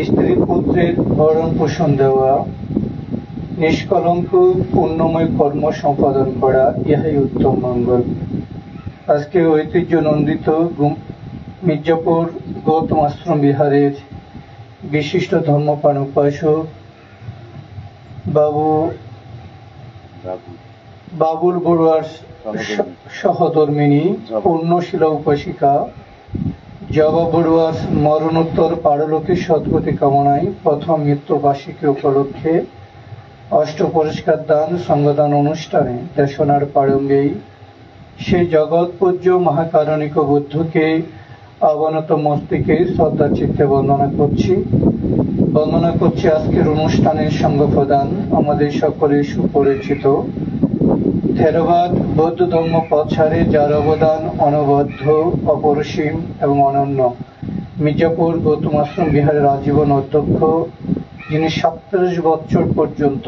স্ত্রী পুত্রের ভরণ পোষণ দেওয়া, নিষ্কলঙ্ক পুণ্যময় কর্ম সম্পাদন করা, ইহাই উত্তম মঙ্গল। আজকে ঐতিহ্য নন্দিত মির্জাপুর গৌতম আশ্রম বিহারের বিশিষ্ট ধর্মপ্রাণ উপাসক বাবুল বড়ুয়ার সহধর্মিনী পূর্ণশীলা উপাসিকা জবা বড়ুয়ার মরণোত্তর পারলোকে সদ্গতি কামনায় প্রথম মৃত্যুবার্ষিকী উপলক্ষে অষ্ট পুরস্কার দান সংগদান অনুষ্ঠানে দেশনার প্রারম্ভেই সেই জগৎ পূজ্য মহাকারণিক বুদ্ধকে অবনত মস্তিকে শ্রদ্ধা চিত্তে বন্দনা করছি। আজকের অনুষ্ঠানের সঙ্গ প্রদান আমাদের সকলের সুপরিচিত থেরবাদ বৌদ্ধ ধর্ম প্রচারে যার অবদান অনবদ্য, অপরিসীম এবং অনন্য, মির্জাপুর গৌতম আশ্রম বিহারের আজীবন অধ্যক্ষ, যিনি 37 বছর পর্যন্ত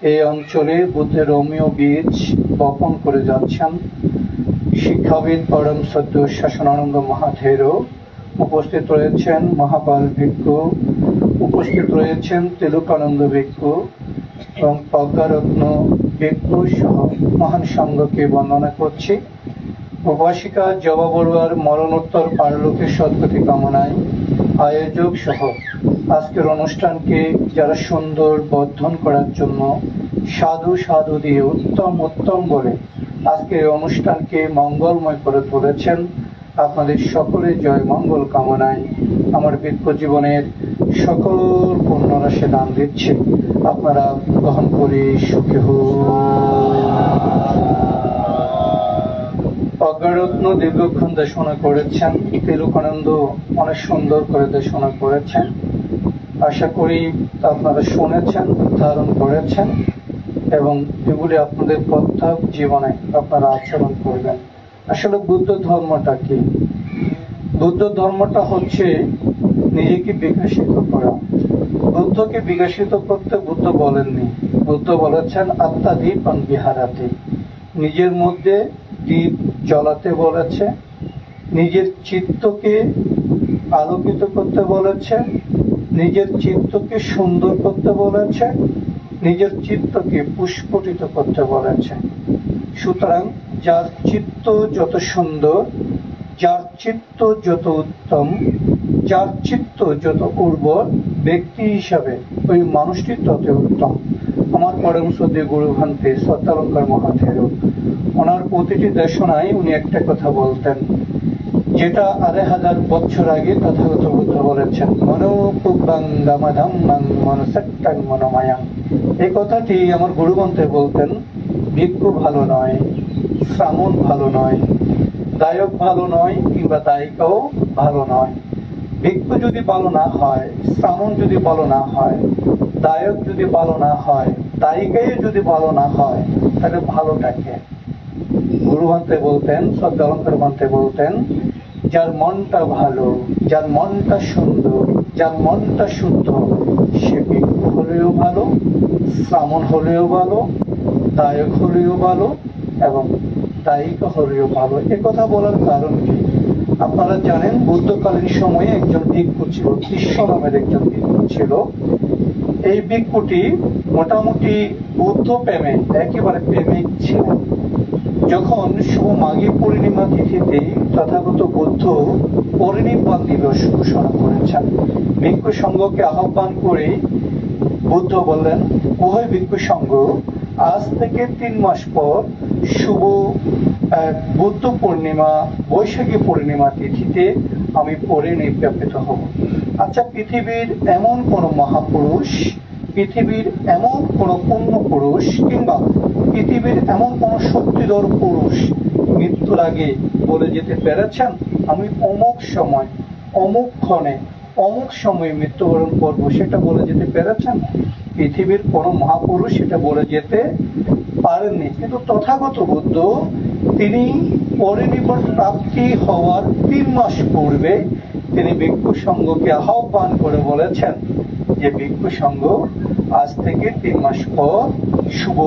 এই অঞ্চলে বুদ্ধের রমীয় বীজ বপন করে যাচ্ছেন, শিক্ষাবিদ পরম সদ্য শাসনানন্দ মহাথেরও উপস্থিত রয়েছেন, মহাপাল ভিক্ষু উপস্থিত রয়েছেন, তিলকানন্দ ভিক্ষু এবং প্রজ্ঞারত্ন ভিক্ষু সহ মহান সংঘকে বন্দনা করছি। উপাসিকা জবা বড়ুয়ার মরণোত্তর পারলোকে সদ্গতি কামনায় আয়োজক সহ আজকের অনুষ্ঠানকে যারা সুন্দর বর্ধন করার জন্য সাধু সাধু দিয়ে উত্তম বলে আজকের অনুষ্ঠানকে মঙ্গলময় করে তুলেছেন, আপনাদের সকলের জয় মঙ্গল কামনায় আমার ভিক্ষু জীবনের সকল পুণ্যরাশি দান দিচ্ছে। আপনারা গ্রহণ করে সুখী হন। প্রজ্ঞারত্ন দীর্ঘক্ষণ দেশনা করেছেন, তিলকানন্দ অনেক সুন্দর করে দেশনা করেছেন। আশা করি আপনারা শুনেছেন, ধারণ করেছেন এবং এগুলি আপনাদের প্রত্যেক জীবনে আপনারা আচরণ করবেন। আসলে বুদ্ধ ধর্মটা কি? বুদ্ধ ধর্মটা হচ্ছে নিজেকে বিকশিত করা। বুদ্ধকে বিকশিত করতে বুদ্ধ বলেননি, বুদ্ধ বলেছেন আত্মাদীপং বিহারাতে, নিজের মধ্যে দীপ জ্বলাতে বলেছে, নিজের চিত্তকে আলোকিত করতে বলেছে, নিজের চিত্তকে সুন্দর করতে বলেছে, নিজের চিত্তকে পুষ্পটিত করতে বলেছে। সুতরাং যার চিত্ত যত সুন্দর, যার চিত্ত যত উত্তম, যার চিত্ত যত উর্বর ব্যক্তি হিসাবে ওই মানুষটি তত উত্তম। আমার পরম শ্রদ্ধেয় গুরু ভান্তে সত্যালঙ্কার মহাথেরও ওনার প্রতিটি দেশনায় উনি একটা কথা বলতেন, যেটা 2500 বছর আগে তথাগত বুদ্ধ বলেছেন, মনোপুব্বাং গামাধাম্মাং মনসট্টাং মনোমায়াং। এই কথাটি আমার গুরু ভান্তে বলতেন, ভিক্ষু ভালো নয়, শ্রামণ ভালো নয়, দায়ক ভালো নয়, কিংবা দায়িকাও ভালো নয়। ভিক্ষু যদি ভালো না হয়, শ্রামণ যদি ভালো না হয়, দায়ক যদি ভালো না হয়, দায়িকাই যদি ভালো না হয়, তাহলে ভালোটাকে গুরু ভান্তে বলতেন, সদ্যালঙ্কার ভান্তে বলতেন, যার মনটা ভালো, যার মনটা সুন্দর, যার মনটা শুদ্ধ, সে ভিক্ষু হলেও ভালো, শ্রামণ হলেও ভালো, দায়ক হলেও ভালো এবং দায়িকা হলেও ভালো। কথা বলার কারণ কি? আপনারা জানেন বুদ্ধকালীন সময়ে একজন ভিক্ষু ছিল, কৃষ্ণ নামের একজন ভিক্ষু ছিল। এই ভিক্ষুটি মোটামুটি বুদ্ধ প্রেমে একেবারে প্রেমিক ছিলেন। যখন শুভ মাঘী পূর্ণিমা তিথিতে তথাগত বুদ্ধ পরিনির্বাণ দিবস ঘোষণা করেছেন, ভিক্ষু সংঘকে আহ্বান করে বুদ্ধ বললেন, উভয় ভিক্ষু সংঘ আজ থেকে 3 মাস পর শুভ বুদ্ধ পূর্ণিমা বৈশাখী পূর্ণিমা তিথিতে আমি পরিনির্বাপিত হব। আচ্ছা, পৃথিবীর এমন কোন মহাপুরুষ, পৃথিবীর এমন কোন পূর্ণ পুরুষ কিংবা পৃথিবীর এমন কোন শক্তিধর পুরুষ মৃত্যুর আগে বলে যেতে পেরেছেন আমি অমুক সময়, অমুক ক্ষণে, অমুক সময়ে মৃত্যুবরণ করবো? সেটা বলে যেতে পেরেছেন? পৃথিবীর কোন মহাপুরুষ সেটা বলে যেতে পারেননি। কিন্তু তথাগত বুদ্ধ তিনি পরিনির্বাণ প্রাপ্তি হওয়ার 3 মাস পূর্বে তিনি ভিক্ষু সংঘকে আহ্বান করে বলেছেন যে ভিক্ষু সংঘ আজ থেকে 3 মাস পর শুভ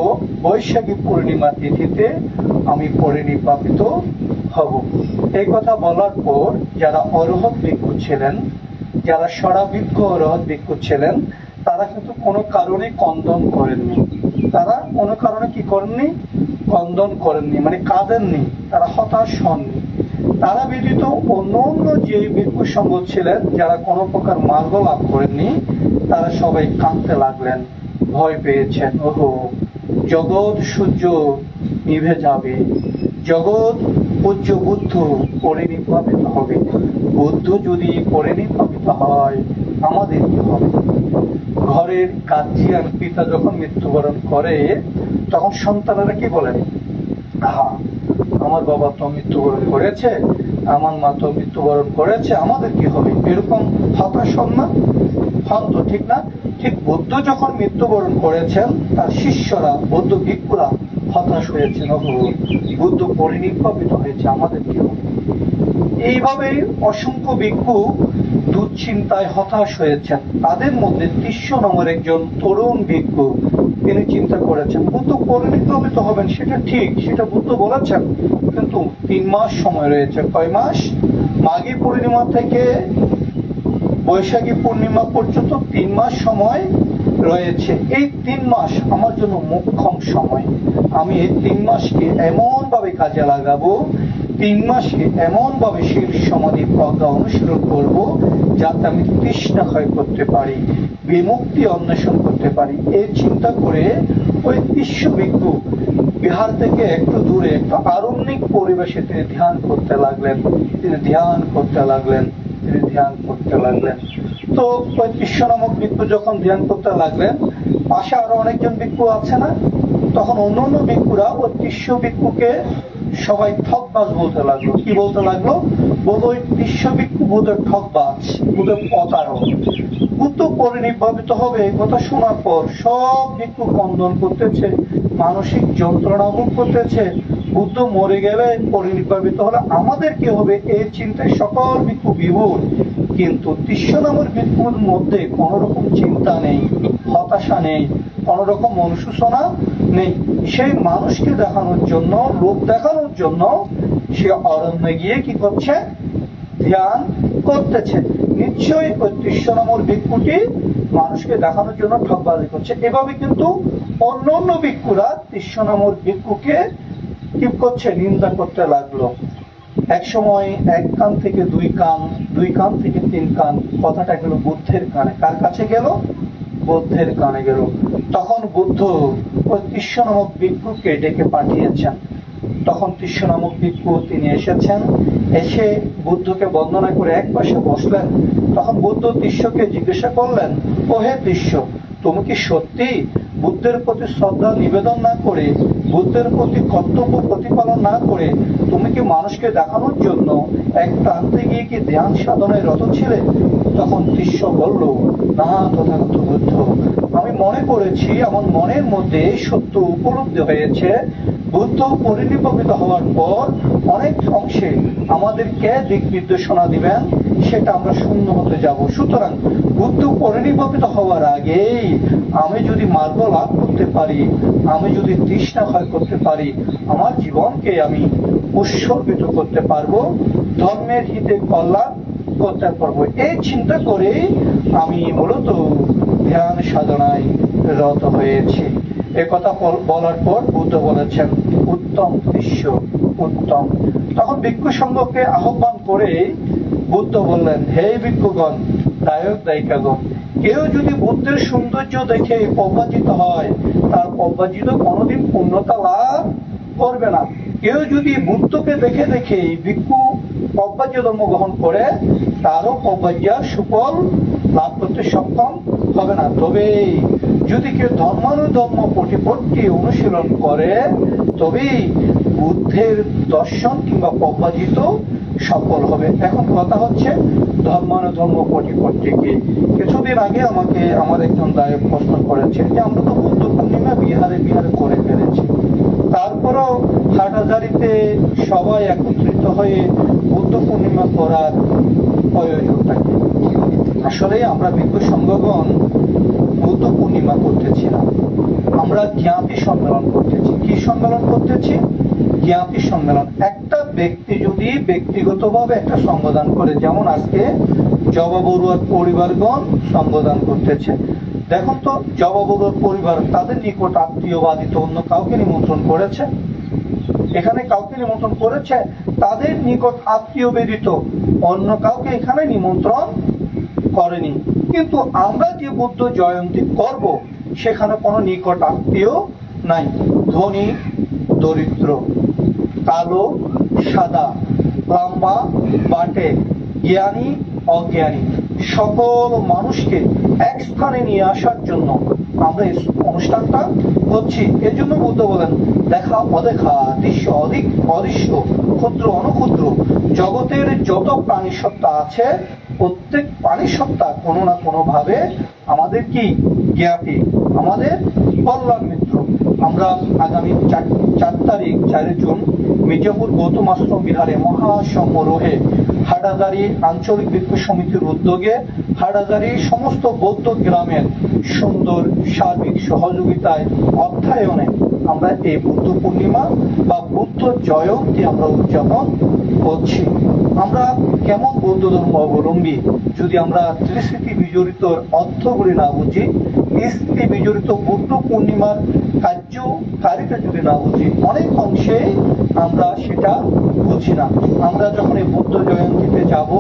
বৈশাখী পূর্ণিমা তিথিতে আমি পরিনির্বাপিত হব। এই কথা বলার পর যারা অরহত ভিক্ষু ছিলেন যারা সরা ভিক্ষু ও রহত ভিক্ষু ছিলেন তারা কিন্তু কোনো কারণে কন্দন করেননি। তারা কোনো কারণে কি করেননি? কন্দন করেননি, মানে কাঁদেননি, তারা হতাশ হননি। তারা ব্যতীত অন্য অন্য যে ভিক্ষু সংঘ ছিলেন যারা কোনো প্রকার মার্গ লাভ করেননি, তারা সবাই কাঁদতে লাগলেন, ভয় পেয়েছেন। ওহো, জগৎ সূর্য নিভে যাবে, জগৎ পূজ্য বুদ্ধ পরিনির্বাপিত হবে। বুদ্ধ যদি পরিনির্বাপিত হয় আমাদের কি হবে? ঘরের গার্জিয়ান পিতা যখন মৃত্যুবরণ করে তখন সন্তানেরা কি বলেন? আমার বাবা তো মৃত্যুবরণ করেছে, আমার মা তো মৃত্যুবরণ করেছে, আমাদের কি হবে? এরকম হতাশ হন না? হন তো, ঠিক না? ঠিক বুদ্ধ যখন মৃত্যুবরণ করেছেন তার শিষ্যরা, বৌদ্ধ ভিক্ষুরা হতাশ হয়েছেন, বুদ্ধ পরিনির্বাপিত হয়েছে, আমাদের কি হবে? এইভাবে অসংখ্য ভিক্ষু দুশ্চিন্তায় হতাশ হয়েছেন। তাদের মধ্যে তিস্য নামের একজন তরুণ ভিক্ষু, তিনি চিন্তা করেছেন বুদ্ধ পরিনির্বাপিত হবেন, সেটা ঠিক, সেটা বুদ্ধ বলেছেন, কিন্তু 3 মাস সময় রয়েছে। কয় মাস? মাঘী পূর্ণিমা থেকে বৈশাখী পূর্ণিমা পর্যন্ত 3 মাস সময় রয়েছে। এই 3 মাস আমার জন্য মোক্ষম সময়। আমি এই 3 মাসকে এমন ভাবে কাজে লাগাবো, 3 মাসকে এমন ভাবে শির সমাধি প্রজ্ঞা অনুশীলন করব যাতে আমি তৃষ্ণা ক্ষয় করতে পারি, বিমুক্তি অন্বেষণ করতে পারি। এই চিন্তা করে ওই তিস্য ভিক্ষু বিহার থেকে একটু দূরে একটা আরণ্যিক পরিবেশে তিনি ধ্যান করতে লাগলেন, তিনি ধ্যান করতে লাগলেন, তিনি ধ্যান করতে লাগলেন। তো ওই তিস্য নামক ভিক্ষু যখন ধ্যান করতে লাগলেন, পাশে আরো অনেকজন ভিক্ষু আছে না? তখন অন্য অন্য ভিক্ষুরা ওই তিস্য ভিক্ষুকে সবাই ঠকবাজ বলতে লাগলো। কি বলতে লাগলো? বলো ওই তিস্য ভিক্ষু বোধহয় ঠকবাজ, বোধহয় প্রতারক, বুদ্ধ পরিনির্বাপিত হবে। এই কথা শোনার পর সব ভিক্ষু কন্দন করতেছে, মানসিক যন্ত্রণা ভোগ করতেছে। বুদ্ধ মরে গেলে, পরিনির্বাপিত হলে আমাদের কি হবে? এই চিন্তায় সকল ভিক্ষু বিভোর। কিন্তু তিস্য নামের ভিক্ষুর মধ্যে কোন রকম চিন্তা নেই, হতাশা নেই, কোন রকম অনুশোচনা নেই। সেই মানুষকে দেখানোর জন্য, লোক দেখানোর জন্য সে অরণ্যে গিয়ে কি করছে? ধ্যান করতেছে। নিশ্চয়ই ওই তিস্য নামের ভিক্ষুটি মানুষকে দেখানোর জন্য ঠকবাজি করছে। এভাবে কিন্তু অন্য অন্য ভিক্ষুরা তিস্য নামের ভিক্ষুকে কি করছে? নিন্দা করতে লাগলো। এক সময় 1 কান থেকে 2 কান, 2 কান থেকে 3 কান, কথাটা গেল বুদ্ধের কানে। কার কাছে গেল? বুদ্ধের কানে গেল। তখন বুদ্ধ ওই তিস্য নামক ভিক্ষুকে ডেকে পাঠিয়েছেন। তখন তিস্য নামক ভিক্ষু তিনি এসেছেন, এসে বুদ্ধকে বন্দনা করে এক পাশে বসলেন। তখন বুদ্ধ তিস্যকে জিজ্ঞাসা করলেন, ও হে তিস্য, তুমি কি সত্যি বুদ্ধের প্রতি শ্রদ্ধা নিবেদন না করে, বুদ্ধের প্রতি কর্তব্য প্রতিপালন না করে তুমি কি মানুষকে দেখানোর জন্য এক প্রান্তে গিয়ে কি ধ্যান সাধনায় রত ছিলে? তখন তিস্য বলল, না তথাগত বুদ্ধ, আমি মনে করেছি, আমার মনের মধ্যে সত্য উপলব্ধি হয়েছে, বুদ্ধ পরিনির্বাপিত হওয়ার পর অনেক অংশে আমাদেরকে দিক নির্দেশনা দিবেন, সেটা আমরা শূন্য হতে যাব। সুতরাং বুদ্ধ পরিনির্বাপিত হওয়ার আগেই আমি যদি মার্গ লাভ করতে পারি, আমি যদি তৃষ্ণা ক্ষয় করতে পারি, আমার জীবনকে আমি উৎসর্গিত করতে পারবো, ধর্মের হিতে কল্যাণ করতে পারবো। এই চিন্তা করে আমি মূলত ধ্যান সাধনায় রত হয়েছি। এ কথা বলার পর বুদ্ধ বলেছেন, উত্তম দৃশ্য, উত্তম। তখন ভিক্ষু সংঘকে আহ্বান করে বুদ্ধ বললেন, হে ভিক্ষুগণ, দায়ক দায়িকাগণ, কেউ যদি বুদ্ধের সৌন্দর্য দেখে প্রব্রাজিত হয়, তার প্রব্রাজিত কোনোদিন পূর্ণতা লাভ করবে না। কেউ যদি বুদ্ধকে দেখে দেখে ভিক্ষু প্রব্রাজ্য ধর্ম গ্রহণ করে, তারও প্রব্রাজ্যার সুফল লাভ করতে সক্ষম হবে না। তবে যদি কেউ ধর্মানুধর্ম প্রতিপত্তি অনুশীলন করে, তবেই বুদ্ধের দর্শন কিংবা প্রব্রাজিত সফল হবে। এখন কথা হচ্ছে ধর্মানুধর্ম প্রতিপত্তি কি? কিছুদিন আগে আমাকে আমার একজন দায়ক প্রশ্ন করেছে যে আমরা তো বুদ্ধ পূর্ণিমা বিহারে বিহারে করে ফেলেছি, তারপরও হাটহাজারীতে সবাই একত্রিত হয়ে বুদ্ধ পূর্ণিমা করার প্রয়োজনটা কি? আসলে আমরা ভিক্ষু সংঘগণ বুদ্ধ পূর্ণিমা করতেছি না, আমরা জ্ঞাতি সম্মেলন করতেছি। কি সম্মেলন করতেছি? জ্ঞাতি সম্মেলন। একটা ব্যক্তি যদি ব্যক্তিগতভাবে একটা সংগঠন করে, যেমন আজকে জবা বড়ুয়ার পরিবারগণ সঙ্গদান করতেছে। দেখুন তো, জবা বড়ুয়ার পরিবার তাদের নিকট আত্মীয় বাদিত অন্য কাউকে নিমন্ত্রণ করেছে? এখানে কাউকে নিমন্ত্রণ করেছে? তাদের নিকট আত্মীয় ব্যতীত অন্য কাউকে এখানে নিমন্ত্রণ করেনি। কিন্তু আমরা যে বুদ্ধ জয়ন্তী করব সেখানে কোনো নিকট আত্মীয় নাই। ধনী দরিদ্র, কালো সাদা, লম্বা বাটে, জ্ঞানী অজ্ঞানী, সকল মানুষকে এক স্থানে নিয়ে আসার জন্য আমরা এই অনুষ্ঠানটা করছি। এর জন্য বুদ্ধ বলেন, দেখা অদেখা, দৃশ্য অধিক অদৃশ্য, ক্ষুদ্র অনুক্ষুদ্র, জগতের যত প্রাণী সত্তা আছে প্রত্যেক প্রাণী সত্তা কোনো না কোনো ভাবে আমাদের কি জ্ঞাতি, আমাদের কল্যাণ মিত্র। আমরা আগামী 4 তারিখ 4 জুন মির্জাপুর গৌতম আশ্রম বিহারে মহাসমারোহে হাটহাজারী আঞ্চলিক বিক্ষোভ সমিতির উদ্যোগে হাটহাজারী সমস্ত বৌদ্ধ গ্রামের সুন্দর সার্বিক সহযোগিতায় অর্থায়নে আমরা এই বুদ্ধ পূর্ণিমা বা বুদ্ধ জয়ন্তী আমরা উদযাপন করছি। আমরা কেমন বৌদ্ধ ধর্ম অবলম্বী যদি আমরা ত্রিস্মৃতি বিজড়িত অর্থগুলি না বুঝি, ত্রিস্মৃতি বিজড়িত বুদ্ধ পূর্ণিমার কার্যকারিতা যদি না বুঝি, অনেক অংশে আমরা সেটা বুঝি না। আমরা যখন এই বুদ্ধ জয়ন্তীতে যাব,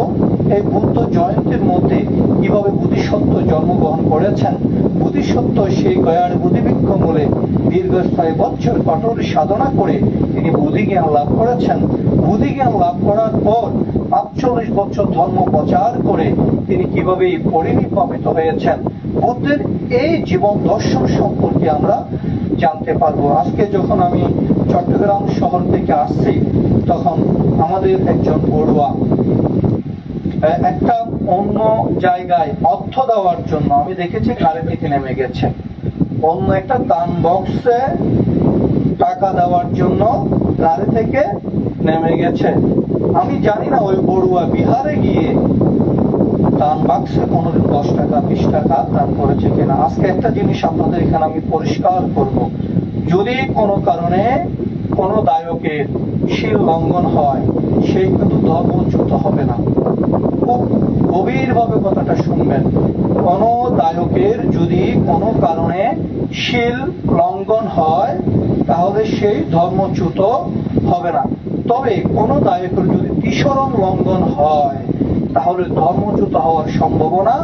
এই বুদ্ধ জয়ন্তীর মধ্যে কিভাবে বোধিসত্ত্ব জন্মগ্রহণ করেছেন, বোধিসত্ত্ব সেই গয়ার বোধিবৃক্ষ মূলে দীর্ঘস্থায়ী বছর কঠোর সাধনা করে তিনি বুদ্ধিজ্ঞান লাভ করেছেন। বুদ্ধিজ্ঞান লাভ করার পর ৪৫ বছর ধর্ম প্রচার করে তিনি কিভাবে পরিণীত হয়েছেন, বুদ্ধের এই জীবন দর্শন সম্পর্কে আমরা জানতে পারবো। আজকে যখন আমি চট্টগ্রাম শহর থেকে আসছি, তখন আমাদের একজন পড়ুয়া একটা অন্য জায়গায় অর্থ দেওয়ার জন্য আমি দেখেছি গাড়ি থেকে নেমে গেছে, অন্য একটা দান বক্সে টাকা দেওয়ার জন্য গাড়ি থেকে নেমে গেছে। আমি জানি না ওই পড়ুয়া বিহারে গিয়ে দান বাক্সে কোনোদিন 10 টাকা 20 টাকা দান করেছে কিনা। আজকে একটা জিনিস আপনাদের এখানে আমি পরিষ্কার করব, যদি কোনো কারণে কোনো দায়কের শীল লঙ্ঘন হয়, সেই কিন্তু ধর্মচ্যুত হবে না। খুব গভীরভাবে কথাটা শুনবেন। কোনো দায়কের যদি কোনো কারণে শীল লঙ্ঘন হয় তাহলে সেই ধর্মচ্যুত হবে না। তবে কোনো দায়কের যদি তিসরণ লঙ্ঘন হয় তাহলে ধর্মচ্যুত হওয়ার সম্ভাবনা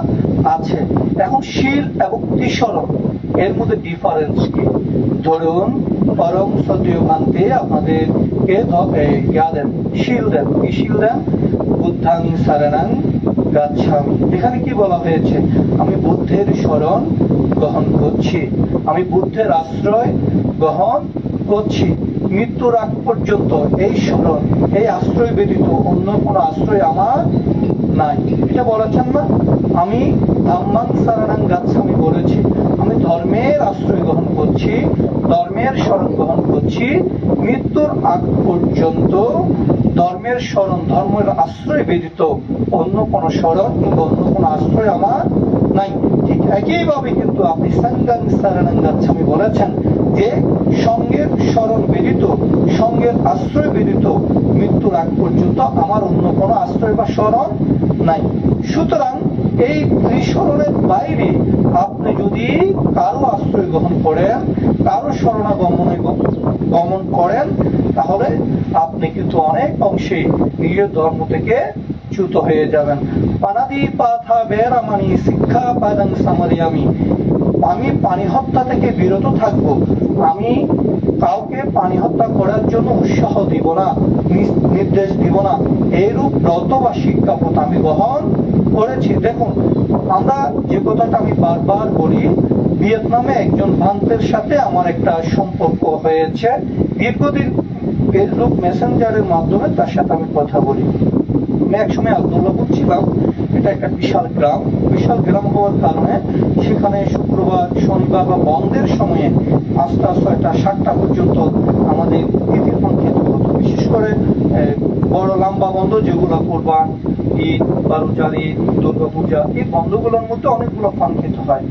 আছে। এখন শীল এবং তিসরণ এর মধ্যে ডিফারেন্স কি? ধরুন পরম সতীয় ভান্তে আপনাদেরকে দেন, শীল দেন। কি শীল দেন? বুদ্ধাং শরণং গাচ্ছামি। এখানে কি বলা হয়েছে? আমি বুদ্ধের শরণ গ্রহণ করছি, আমি বুদ্ধের আশ্রয় গ্রহণ করছি, মৃত্যুর আগ পর্যন্ত এই শরণ, এই আশ্রয় ব্যতীত অন্য কোনো আশ্রয় আমার নাই। এটা বলেছেন না? আমি ধাম্মাং শরণং গাচ্ছামি বলেছি, আমি ধর্মের আশ্রয় গ্রহণ করছি, ধর্মের শরণ গ্রহণ করছি, মৃত্যুর আগ পর্যন্ত ধর্মের শরণ, ধর্মের আশ্রয় ব্যতীত অন্য কোনো শরণ কিংবা অন্য কোনো আশ্রয় আমার নাই। ঠিক একইভাবে কিন্তু আপনি সঙ্গং শরণং গাচ্ছামি বলেছেন যে সঙ্গের শরণ ব্যতীত, সঙ্গের আশ্রয় ব্যতীত মৃত্যুর আগ পর্যন্ত আমার অন্য কোনো আশ্রয় বা শরণ নাই। সুতরাং এই ত্রিশরণের বাইরে আপনি যদি কারো আশ্রয় গ্রহণ করেন, কারো শরণাগমনে গমন করেন, তাহলে আপনি কিন্তু অনেক অংশে নিজের ধর্ম থেকে চ্যুত হয়ে যাবেন। পানাদি পাথা বেরামানি শিক্ষা পাদাং সামারিয়ামি। আমি পানি হত্যা থেকে বিরত থাকব, আমি কাউকে পানি হত্যা করার জন্য উৎসাহ দিব না, নির্দেশ দিব না, এইরূপ ব্রত বা শিক্ষাপথ আমি গ্রহণ করেছি। দেখুন, আমরা যে কথাটা আমি বারবার বলি, ভিয়েতনামে একজন ভান্তের সাথে আমার একটা সম্পর্ক হয়েছে, দীর্ঘদিন ফেসবুক মেসেঞ্জারের মাধ্যমে তার সাথে আমি কথা বলি। আমি একসময় আব্দুল্লাহপুর ছিলাম, এটা একটা বিশাল গ্রাম। বিশাল গ্রাম হওয়ার কারণে সেখানে শুক্রবার শনিবার বা বন্ধের সময়ে 5টা 6টা 7টা পর্যন্ত আমাদের ঈদের পান খেতে হতো। বিশেষ করে বড় লম্বা বন্ধ যেগুলো কোরবান ঈদ, বারুজার ঈদ, দুর্গাপূজা, এই বন্ধগুলোর মধ্যে অনেকগুলো পান খেতে হয়।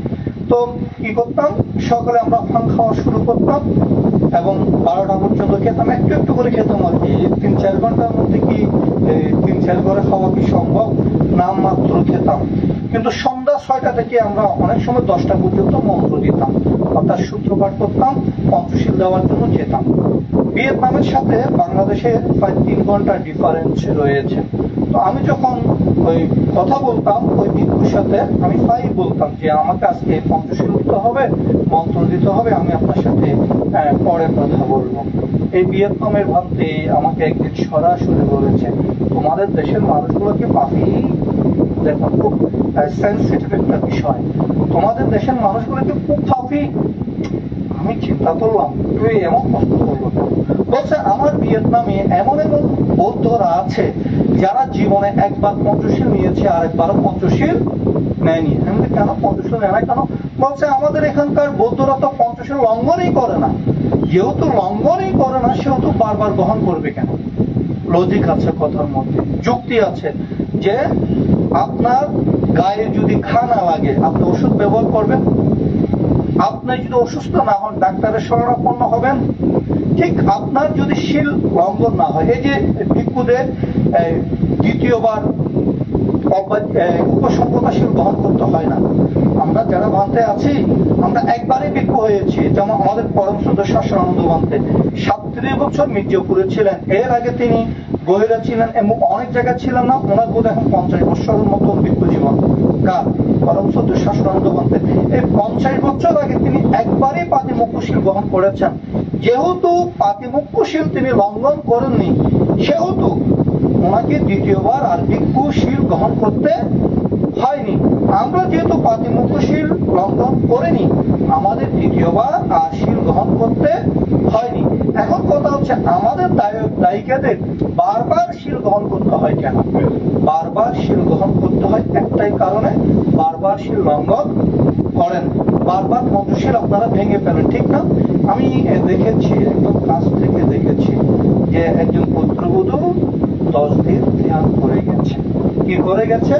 তো কি করতাম, সকালে আমরা পান খাওয়া শুরু করতাম এবং 12টা পর্যন্ত খেতাম, একটু একটু করে খেতাম আর কি। 3-4 ঘন্টার মধ্যে কি 3-4 করে খাওয়া কি সম্ভব? নাম মাত্র খেতাম। কিন্তু সন্ধ্যা 6টা থেকে আমরা অনেক সময় 10টা পর্যন্ত মন্ত্র দিতাম, অর্থাৎ সূত্রপাঠ করতাম, পঞ্চশীল দেওয়ার জন্য যেতাম। ভিয়েতনামের সাথে বাংলাদেশের প্রায় 3 ঘন্টার ডিফারেন্স রয়েছে। তো আমি যখন ওই কথা বলতাম ওই ভিক্ষুর সাথে, আমি প্রায়ই বলতাম যে আমাকে আজকে পঞ্চশীল দিতে হবে, মন্ত্র দিতে হবে, আমি আপনার সাথে পরে কথা বলবো। এই ভিয়েতনামের ভান্তে আমাকে একদিন সরাসরি বলেছে, তোমাদের দেশের মানুষগুলোকে পাপি, দেখো খুব সেন্সিটিভ একটা বিষয়, তোমাদের দেশের মানুষগুলোকে খুব পাপি। আমি চিন্তা করলাম তুই এমন কষ্ট করলো। বলছে আমার ভিয়েতনামে এমন এমন বৌদ্ধরা আছে যারা জীবনে একবার পঞ্চশীল নিয়েছে আর একবারও পঞ্চশীল নেয়নি। আমি কেন পঞ্চশীল নেয় না কেন? বলছে আমাদের এখানকার বৌদ্ধরা তো পঞ্চশীল লঙ্ঘনই করে না, যেহেতু লঙ্ঘনই করে না সেহেতু বারবার গ্রহণ করবে কেন? লজিক আছে কথার মধ্যে, যুক্তি আছে যে আপনার গায়ে যদি ঘা না লাগে আপনি ওষুধ ব্যবহার করবেন, আপনি যদি অসুস্থ না হন ডাক্তারের শরণাপন্ন হবেন, ঠিক আপনার যদি শীল লঙ্ঘন না হয়। এই যে ভিক্ষুদের দ্বিতীয়বার উপসম্পদাশীল গ্রহণ করতে হয় না। আমরা যারা ভান্তে আছি আমরা একবারই ভিক্ষু হয়েছি, যেমন আমাদের পরম শ্রদ্ধা শাস্ত্রানন্দ ভান্তে 37 বছর মির্জাপুরে ছিলেন, এর আগে তিনি গহিরা ছিলেন এবং অনেক জায়গায় ছিলেন না, ওনার বোধ এখন 50 বছরের মতো ভিক্ষু জীবন। কার? পরম শ্রদ্ধা শাস্ত্রানন্দ ভান্তে। এই 50 বছর আগে তিনি একবারই পাতিমুখ্যশীল গ্রহণ করেছেন। যেহেতু পাতিমুখ্যশীল তিনি লঙ্ঘন করেননি সেহেতু ওনাকে দ্বিতীয়বার আর ভিক্ষুশীল গ্রহণ করতে হয়নি। আমরা যেহেতু পাতিমুখ্যশীল লঙ্ঘন করিনি আমাদের দ্বিতীয়বার আর শীল গ্রহণ করতে হয়নি। এখন কথা হচ্ছে আমাদের দায়িকাদের বারবার শীল গ্রহণ করতে হয় কেন? বারবার শীল গ্রহণ করতে হয় একটাই কারণে, বারবার শীল লঙ্ঘন করেন, বারবার পঞ্চশীল আপনারা ভেঙে ফেলেন, ঠিক না? আমি দেখেছি, একদম কাছ থেকে দেখেছি যে একজন পুত্রবধূ 10 দিন ধ্যান করে গেছে। কি করে গেছে?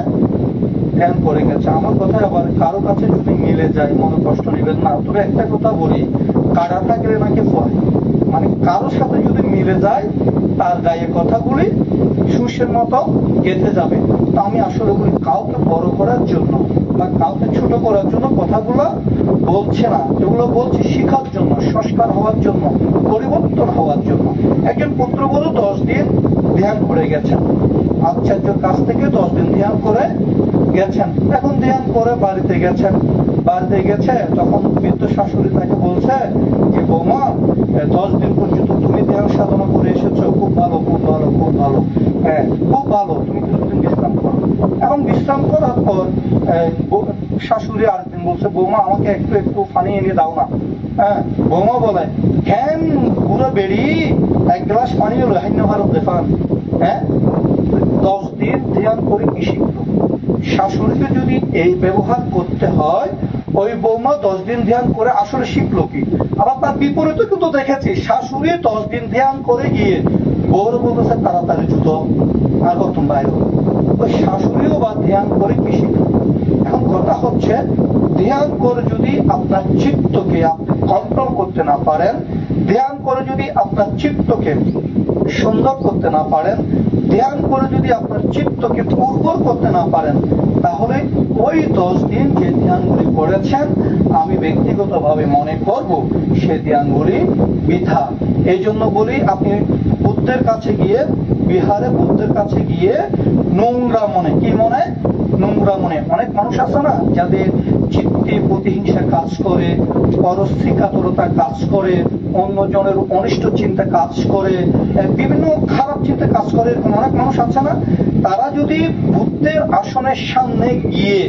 ধ্যান করে গেছে। আমার কথা আবার কারো কাছে যদি মিলে যায় মনে কষ্ট নেবেন না, তবে একটা কথা বলি, কাটা থাকলে নাকি পড়ে, মানে কারোর সাথে যদি মিলে যায় তার গায়ে কথাগুলি সুসের মতো গেঁথে যাবে। তো আমি আসলে বলি কাউকে বড় করার জন্য বা কাউকে ছোট করার জন্য কথাগুলো বলছে না, এগুলো বলছে শিখার জন্য, সংস্কার হওয়ার জন্য, পরিবর্তন হওয়ার জন্য। একজন পুত্রবধূ 10 দিন ধ্যান করে গেছেন, আচার্যের কাছ থেকে 10 দিন ধ্যান করে গেছেন। এখন ধ্যান করে বাড়িতে গেছেন, বাড়িতে গেছে তখন বৃদ্ধ শাশুড়ি তাকে বলছে যে বৌমা 10 দিন পর্যন্ত তুমি ধ্যান সাধনা করে এসেছো, খুব ভালো খুব ভালো খুব ভালো, হ্যাঁ খুব ভালো, তুমি কিছুদিন বিশ্রাম করো। এবং বিশ্রাম করার পর শাশুড়ি আরেকদিন বলছে বৌমা আমাকে একটু একটু পানি এনে দাও না। হ্যাঁ, বৌমা বলে হ্যাঁ পুরো বেড়ি 1 গ্লাস পানি হলো হাইন্য ভারত দেখান। হ্যাঁ, 10 দিন ধ্যান করে কি শিখলো? শাশুড়িকে যদি এই ব্যবহার করতে হয়, ওই বৌমা 10 দিন ধ্যান করে আসলে শিখলো কি? আবার তার বিপরীতে কিন্তু দেখেছি শাশুড়ি 10 দিন ধ্যান করে গিয়ে বউর বলতেছে তাড়াতাড়ি জুতো আর কতক্ষণ বাইরে। ওই শাশুড়িও বা ধ্যান করে কি শিখলো? এখন কথা হচ্ছে ধ্যান করে যদি আপনার চিত্তকে আপনি কন্ট্রোল করতে না পারেন, ধ্যান করে যদি আপনার চিত্তকে সুন্দর করতে না পারেন, ধ্যান করে যদি আপনার চিত্তকে উর্বর করতে না পারেন, তাহলে ওই 10 দিন যে ধ্যানগুলি করেছেন আমি ব্যক্তিগতভাবে মনে করব সে ধ্যানগুলি বৃথা। এই জন্য বলি আপনি বুদ্ধের কাছে গিয়ে, বিহারে বুদ্ধের কাছে গিয়ে নোংরা মনে, কি মনে? নোংরা মনে। অনেক মানুষ আছে না যাদের চিত্তে প্রতিহিংসা কাজ করে, পরশ্রীকাতরতা কাজ করে, অন্যজনের অনিষ্ট চিন্তা কাজ করে, বিভিন্ন খারাপ চিন্তা কাজ করে, এরকম অনেক মানুষ আছে না? তারা যদি বুদ্ধের আসনের সামনে গিয়ে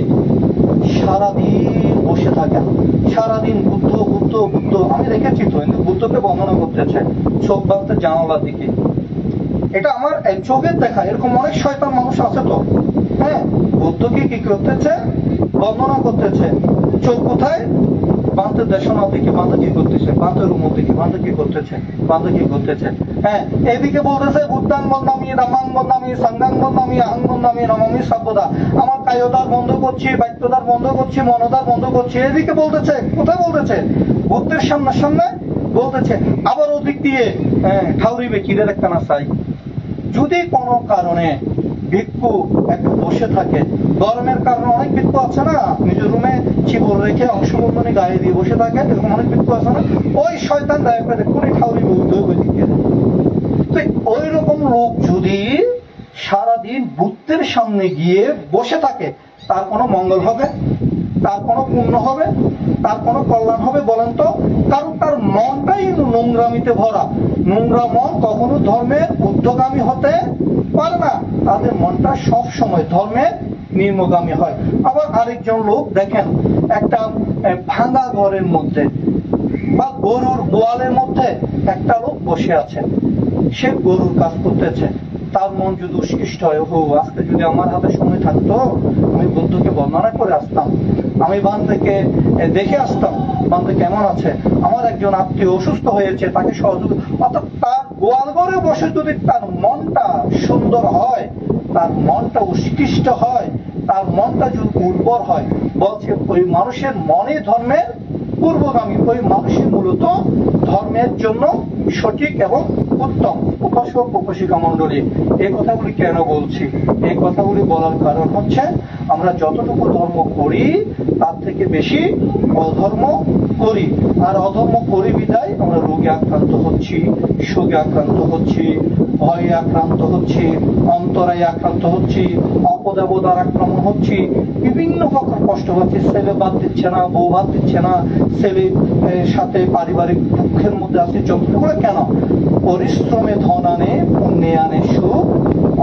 সারাদিন বসে থাকেন, সারাদিন বুদ্ধ বুদ্ধ বুদ্ধ, আমি দেখেছি তো বুদ্ধকে বর্ণনা করতেছে চোখ বাঁধতে জানালার দিকে, এটা আমার চোখের দেখা। এরকম অনেক শয়তান মানুষ আছে তো। হ্যাঁ, বুদ্ধকে কি করতেছে? বর্ণনা করতেছে। চোখ কোথায়? বাঁধতে দেশনা দিকে, বাঁধে কি করতেছে? বাঁধের উমুক দিকে, বাঁধে কি করতেছে? বাঁধে কি করতেছে? হ্যাঁ, এদিকে বলতেছে বুদ্ধাং বন্দামি, রামাং বন্দামি, সাঙ্গাং বন্দামি, আহাং বন্দামি, নমামি সর্বদা। আমার কায়োদার বন্ধ করছি, বাক্যদার বন্ধ করছি, মনোদার বন্ধ করছি। এদিকে বলতেছে, কোথায় বলতেছে? বুদ্ধের সামনে সামনে বলতেছে। আবার ওদিক দিয়ে ঠাউরিবে কিরে একটা না চাই। যদি কোনো কারণে ভিক্ষু একটা বসে থাকে, গরমের কারণে অনেক ভিক্ষু আছে না, নিজের রুমে চিবর রেখে অংশবন্ধনী গায়ে দিয়ে বসে থাকে, এরকম অনেক ভিক্ষু আছে না, ওই শয়তান দায় করে কোনে ঠাউরি বলতে। তো ওই রকম লোক যদি সারাদিন বুদ্ধের সামনে গিয়ে বসে থাকে, তার কোনো মঙ্গল হবে? তার কোনো পুণ্য হবে? তার কোনো কল্যাণ হবে বলেন তো? কারণ তার মনটাই নোংরামিতে ভরা। নোংরা মন কখনো ধর্মের ঊর্ধ্বগামী হতে পারে না, তাদের মনটা সব সময় ধর্মের নিম্নগামী হয়। আবার আরেকজন লোক দেখেন, একটা ভাঙা ঘরের মধ্যে বা গরুর গোয়ালের মধ্যে একটা লোক বসে আছে, সে গরুর কাজ করতেছে। তার মন যদি উৎকৃষ্ট হয়, আজকে যদি আমার হাতে সময় থাকতো আমি বুদ্ধকে বর্ণনা করে আসতাম, আমি বান থেকে দেখে আসতাম বান্ধে কেমন আছে, আমার একজন আত্মীয় অসুস্থ হয়েছে, তাকে সহযোগিতা। অর্থাৎ তার গোয়াল ঘরে বসে যদি তার মনটা সুন্দর হয়, তার মনটা উৎকৃষ্ট হয়, তার মনটা যদি উর্বর হয়, বলছে ওই মানুষের মনে ধর্মের পূর্বগামী, ওই মানুষই মূলত ধর্মের জন্য সঠিক এবং উত্তম। উপাসক উপাসিকা মন্ডলী, এই কথাগুলি কেন বলছি? এই কথাগুলি বলার কারণ হচ্ছে, আমরা যতটুকু ধর্ম করি তার থেকে বেশি অধর্ম করি, আর অধর্ম করি বিদায় আমরা রোগে আক্রান্ত হচ্ছি, শোকে আক্রান্ত হচ্ছি, ভয়ে আক্রান্ত হচ্ছি, অন্তরায় আক্রান্ত হচ্ছি, অপদেবতার আক্রমণ হচ্ছি, বিভিন্ন প্রকার কষ্ট হচ্ছে। ছেলে বাদ দিচ্ছে না, বউ বাদ দিচ্ছে না, ছেলের সাথে পারিবারিক দুঃখের মধ্যে আছে। যতটুকু কেন? পরিশ্রমে ধন আনে, পুণ্যে আনে সুখ,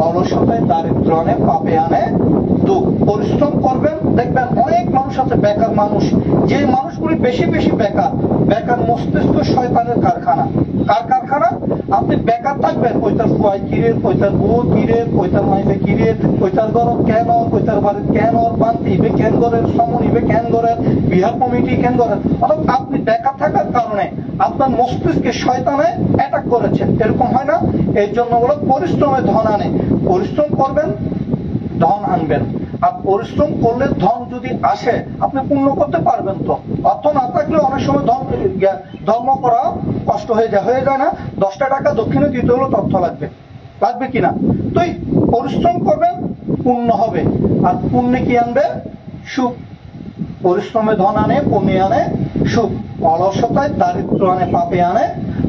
অলসতায় দারিদ্র আনে, পাপে আনে দুঃখ। পরিশ্রম করবেন, দেখবেন অনেক মানুষ আছে বেকার মানুষ, যে মানুষগুলি বেশি বেশি বেকার, বেকার মস্তিষ্ক শয়তানের কারখানা। কার কারখানা? আপনি বেকার থাকবেন, ওইটার ফুয়াই কিরে, ওইটার বউ কিরে, ওইটার মাইবে কিরে, ওইটার গরম কেন, ওইটার বাড়ি কেন, বান্তি ইবে কেন করেন, সমন ইবে কেন করেন, বিহার কমিটি কেন করেন। অর্থাৎ আপনি বেকার থাকার কারণে আপনার মস্তিষ্কে শয়তানে অ্যাটাক করেছেন, এরকম হয় না? এই জন্য বলো পরিশ্রমে ধন আনে। পরিশ্রম করবেন, ধন আনবেন। আর পরিশ্রম করলে ধন যদি আসে, আপনি পুণ্য করতে পারবেন। তো অর্থ না থাকলে অনেক সময় ধর্ম করা কষ্ট হয়ে যায় না? 10টা টাকা দক্ষিণে দিতে হলো তথ্য লাগবে কিনা? তো পরিশ্রম করবেন, পুণ্য হবে। আর পুণ্যে কি আনবে? সুখ। পরিশ্রমে ধন আনে, পুণ্যে আনে সুখ, অলসতায় দারিদ্র আনে, পাপে আনে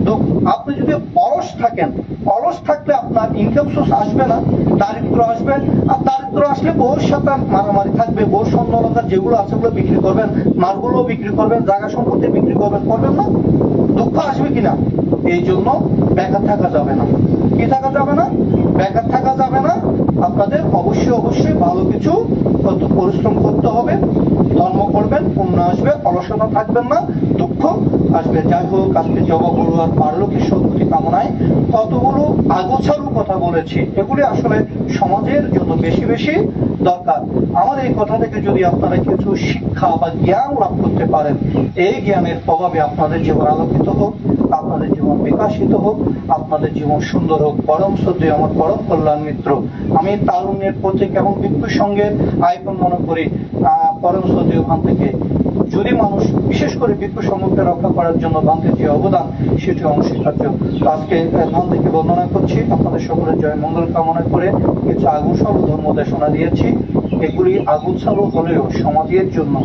দুঃখ। আপনি যদি অলস থাকেন, অলস থাকলে আপনার ইনকাম সোর্স আসবে না, দারিদ্র আসবে। আর দারিদ্র আসলে বহুর সাথে মারামারি থাকবে, বহু স্বর্ণলঙ্কার যেগুলো আছে ওগুলো বিক্রি করবেন, মালগুলো বিক্রি করবেন, জায়গা সম্পত্তি বিক্রি করবেন না? দুঃখ আসবে কিনা? এই জন্য বেকার থাকা যাবে না। কি থাকা যাবে না? বেকার থাকা যাবে না। আপনাদের অবশ্যই ভালো কিছু পরিশ্রম করতে হবে, ধর্ম করবেন, পুণ্য আসবে, অলসতা থাকবেন না, দুঃখ আসবে। যাই হোক, আজকে জবাগুলো আর পারলোকের সদ্গতি কামনায় কতগুলো আগোছালো কথা বলেছি, এগুলি আসলে সমাজের জন্য বেশি বেশি দরকার। আমার এই কথা থেকে যদি আপনারা কিছু শিক্ষা বা জ্ঞান লাভ করতে পারেন, এই জ্ঞানের প্রভাবে আপনাদের জীবন আলোকিত হোক, আপনাদের জীবন বিকাশিত হোক, আপনাদের জীবন সুন্দর হোক। পরম শ্রদ্ধেয় আমার পরম কল্যাণ মিত্র, আমি তারুণ্যের প্রতীক এবং ভিক্ষু সঙ্গের আইকন মনে করি পরম শ্রদ্ধেয় ভান থেকে। যদি মানুষ বিশেষ করে ভিক্ষু সঙ্গকে রক্ষা করার জন্য ভান্তের যে অবদান, সেটি অনস্বীকার্য। তো আজকে ভান থেকে বর্ণনা করছি, আপনাদের সকলের জয় মঙ্গল কামনা করে কিছু আগুছালো ধর্ম দেশনা দিয়েছি। এগুলি আগুছালো হলেও সমাজের জন্য,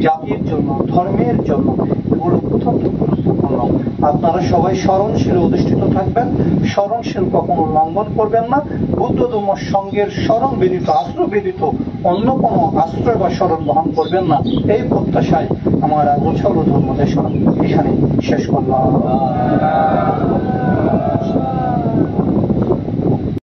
জাতির জন্য, ধর্মের জন্য এগুলো অত্যন্ত গুরুত্বপূর্ণ। আপনারা সবাই স্মরণশীল অধিষ্ঠিত থাকবেন, স্মরণশীল কখনো লঙ্ঘন করবেন না। বুদ্ধ ধর্ম সঙ্গের স্মরণ ব্যতীত, আশ্রয় ব্যতীত অন্য কোনো আশ্রয় বা স্মরণ বহন করবেন না, এই প্রত্যাশায় আমার আগুছালো ধর্ম দেশনা এখানে শেষ করলাম।